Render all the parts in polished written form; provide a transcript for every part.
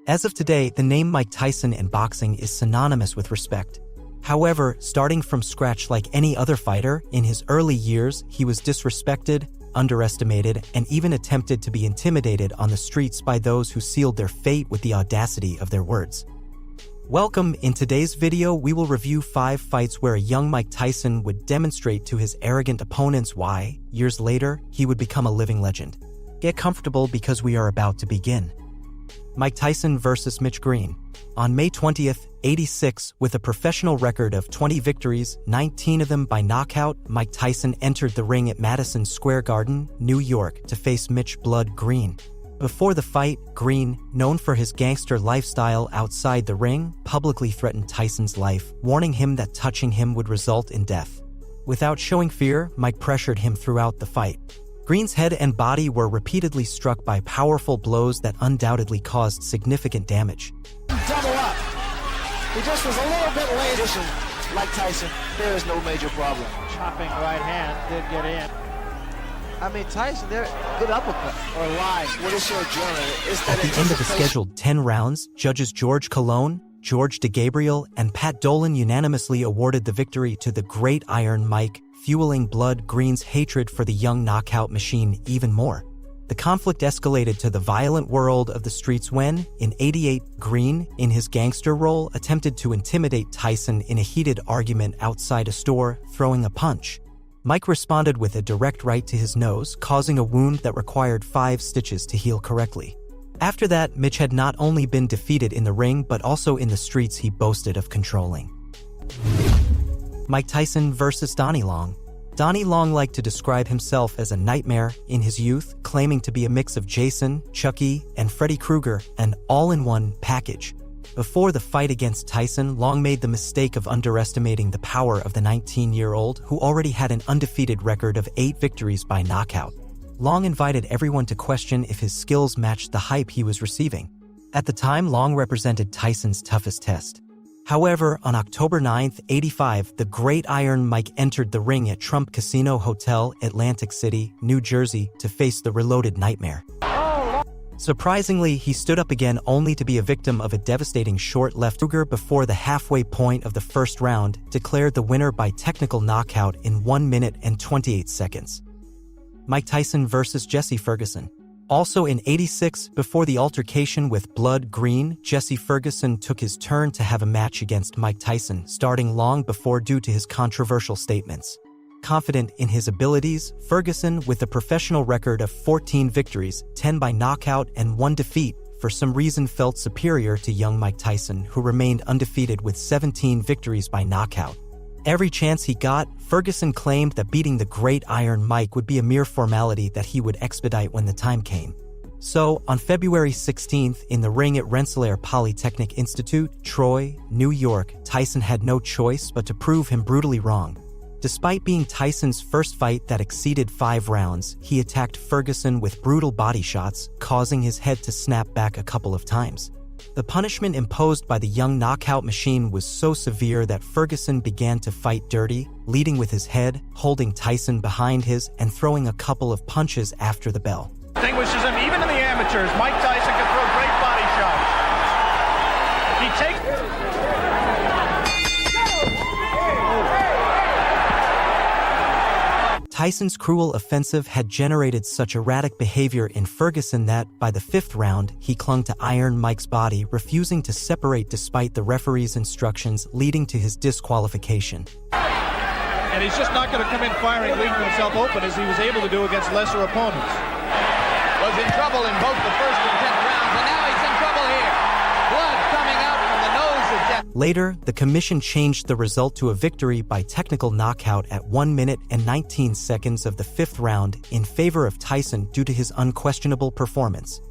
As of today, the name Mike Tyson in boxing is synonymous with respect. However, starting from scratch like any other fighter, in his early years, he was disrespected, underestimated, and even attempted to be intimidated on the streets by those who sealed their fate with the audacity of their words. Welcome. In today's video, we will review 5 fights where a young Mike Tyson would demonstrate to his arrogant opponents why, years later, he would become a living legend. Get comfortable because we are about to begin. Mike Tyson vs. Mitch Green. On May 20th, 86, with a professional record of 20 victories, 19 of them by knockout, Mike Tyson entered the ring at Madison Square Garden, New York, to face Mitch "Blood" Green. Before the fight, Green, known for his gangster lifestyle outside the ring, publicly threatened Tyson's life, warning him that touching him would result in death. Without showing fear, Mike pressured him throughout the fight. Green's head and body were repeatedly struck by powerful blows that undoubtedly caused significant damage. Double up. He just was a little bit late. Like Tyson, there is no major problem. Chopping right hand did get in. I mean, Tyson, they're good uppercut or line. What is your journey? At the end of the scheduled 10 rounds, judges George Colon, George DeGabriel, and Pat Dolan unanimously awarded the victory to the Great Iron Mike, fueling Blood Green's hatred for the young knockout machine even more. The conflict escalated to the violent world of the streets when, in '88, Green, in his gangster role, attempted to intimidate Tyson in a heated argument outside a store, throwing a punch. Mike responded with a direct right to his nose, causing a wound that required 5 stitches to heal correctly. After that, Mitch had not only been defeated in the ring but also in the streets he boasted of controlling. Mike Tyson vs. Donnie Long. Donnie Long liked to describe himself as a nightmare in his youth, claiming to be a mix of Jason, Chucky, and Freddy Krueger, an all-in-one package. Before the fight against Tyson, Long made the mistake of underestimating the power of the 19-year-old who already had an undefeated record of 8 victories by knockout. Long invited everyone to question if his skills matched the hype he was receiving. At the time, Long represented Tyson's toughest test. However, on October 9, '85, the Great Iron Mike entered the ring at Trump Casino Hotel, Atlantic City, New Jersey, to face the reloaded Nightmare. Surprisingly, he stood up again only to be a victim of a devastating short left. Krueger, before the halfway point of the first round, declared the winner by technical knockout in 1 minute and 28 seconds. Mike Tyson vs. Jesse Ferguson. Also in '86, before the altercation with Blood Green, Jesse Ferguson took his turn to have a match against Mike Tyson, starting long before due to his controversial statements. Confident in his abilities, Ferguson, with a professional record of 14 victories, 10 by knockout and 1 defeat, for some reason felt superior to young Mike Tyson, who remained undefeated with 17 victories by knockout. Every chance he got, Ferguson claimed that beating the Great Iron Mike would be a mere formality that he would expedite when the time came. So, on February 16th, in the ring at Rensselaer Polytechnic Institute, Troy, New York, Tyson had no choice but to prove him brutally wrong. Despite being Tyson's first fight that exceeded 5 rounds, he attacked Ferguson with brutal body shots, causing his head to snap back a couple of times. The punishment imposed by the young knockout machine was so severe that Ferguson began to fight dirty, leading with his head, holding Tyson behind his, and throwing a couple of punches after the bell. Distinguishes him even in the amateurs. Mike Tyson can throw great body shots. He takes... Tyson's cruel offensive had generated such erratic behavior in Ferguson that, by the 5th round, he clung to Iron Mike's body, refusing to separate despite the referee's instructions, leading to his disqualification. And he's just not going to come in firing, leaving himself open as he was able to do against lesser opponents. Was in trouble in both the first and 10th rounds, and now he's in trouble here. Blood coming out from the nose of death. Later, the commission changed the result to a victory by technical knockout at 1 minute and 19 seconds of the 5th round in favor of Tyson due to his unquestionable performance.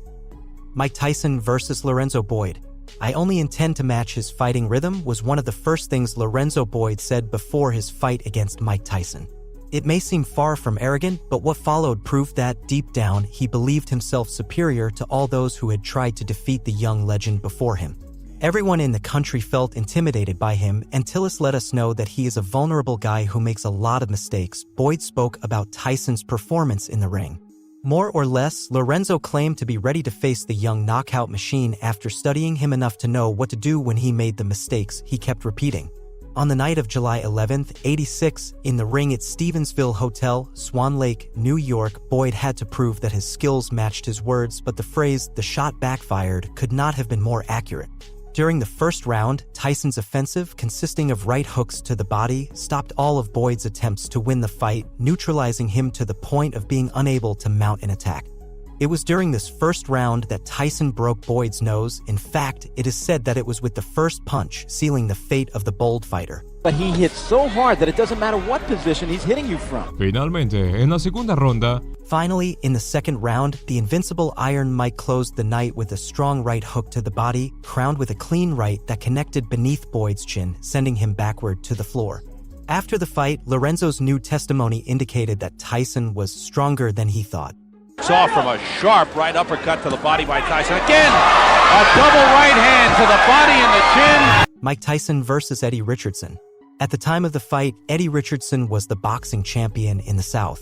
Mike Tyson vs. Lorenzo Boyd. "I only intend to match his fighting rhythm" was one of the first things Lorenzo Boyd said before his fight against Mike Tyson. It may seem far from arrogant, but what followed proved that, deep down, he believed himself superior to all those who had tried to defeat the young legend before him. Everyone in the country felt intimidated by him, and Tillis let us know that he is a vulnerable guy who makes a lot of mistakes. Boyd spoke about Tyson's performance in the ring. More or less, Lorenzo claimed to be ready to face the young knockout machine after studying him enough to know what to do when he made the mistakes he kept repeating. On the night of July 11th, 86, in the ring at Stevensville Hotel, Swan Lake, New York, Boyd had to prove that his skills matched his words, but the phrase, "the shot backfired," could not have been more accurate. During the first round, Tyson's offensive, consisting of right hooks to the body, stopped all of Boyd's attempts to win the fight, neutralizing him to the point of being unable to mount an attack. It was during this first round that Tyson broke Boyd's nose. In fact, it is said that it was with the first punch, sealing the fate of the bold fighter. But he hits so hard that it doesn't matter what position he's hitting you from. Finalmente, en la segunda ronda, Finally, in the second round, the invincible Iron Mike closed the night with a strong right hook to the body, crowned with a clean right that connected beneath Boyd's chin, sending him backward to the floor. After the fight, Lorenzo's new testimony indicated that Tyson was stronger than he thought. Saw from a sharp right uppercut to the body by Tyson. Again, a double right hand to the body and the chin. Mike Tyson versus Eddie Richardson. At the time of the fight, Eddie Richardson was the boxing champion in the South.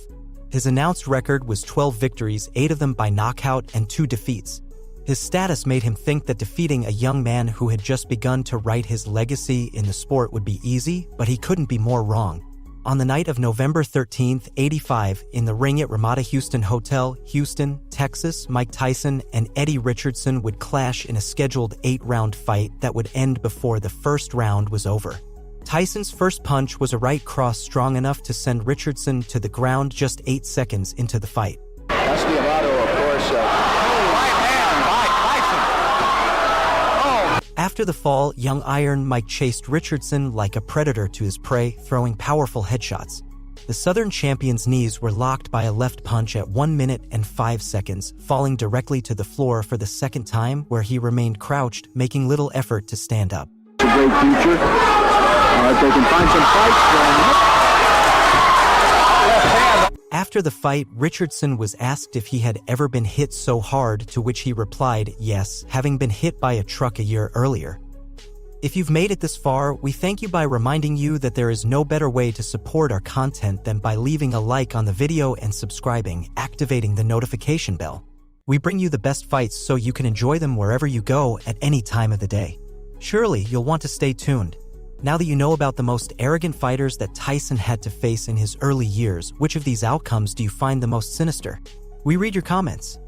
His announced record was 12 victories, 8 of them by knockout and 2 defeats. His status made him think that defeating a young man who had just begun to write his legacy in the sport would be easy, but he couldn't be more wrong. On the night of November 13th, 85, in the ring at Ramada Houston Hotel, Houston, Texas, Mike Tyson and Eddie Richardson would clash in a scheduled 8-round fight that would end before the first round was over. Tyson's first punch was a right cross strong enough to send Richardson to the ground just 8 seconds into the fight. That's the motto, of course. Right hand by Tyson. After the fall, young Iron Mike chased Richardson like a predator to his prey, throwing powerful headshots. The Southern champion's knees were locked by a left punch at 1 minute and 5 seconds, falling directly to the floor for the second time, where he remained crouched, making little effort to stand up. It's a great future. They can find some fights for him. After the fight, Richardson was asked if he had ever been hit so hard, to which he replied, yes, having been hit by a truck a year earlier. If you've made it this far, we thank you by reminding you that there is no better way to support our content than by leaving a like on the video and subscribing, activating the notification bell. We bring you the best fights so you can enjoy them wherever you go at any time of the day. Surely you'll want to stay tuned. Now that you know about the most arrogant fighters that Tyson had to face in his early years, which of these outcomes do you find the most sinister? We read your comments.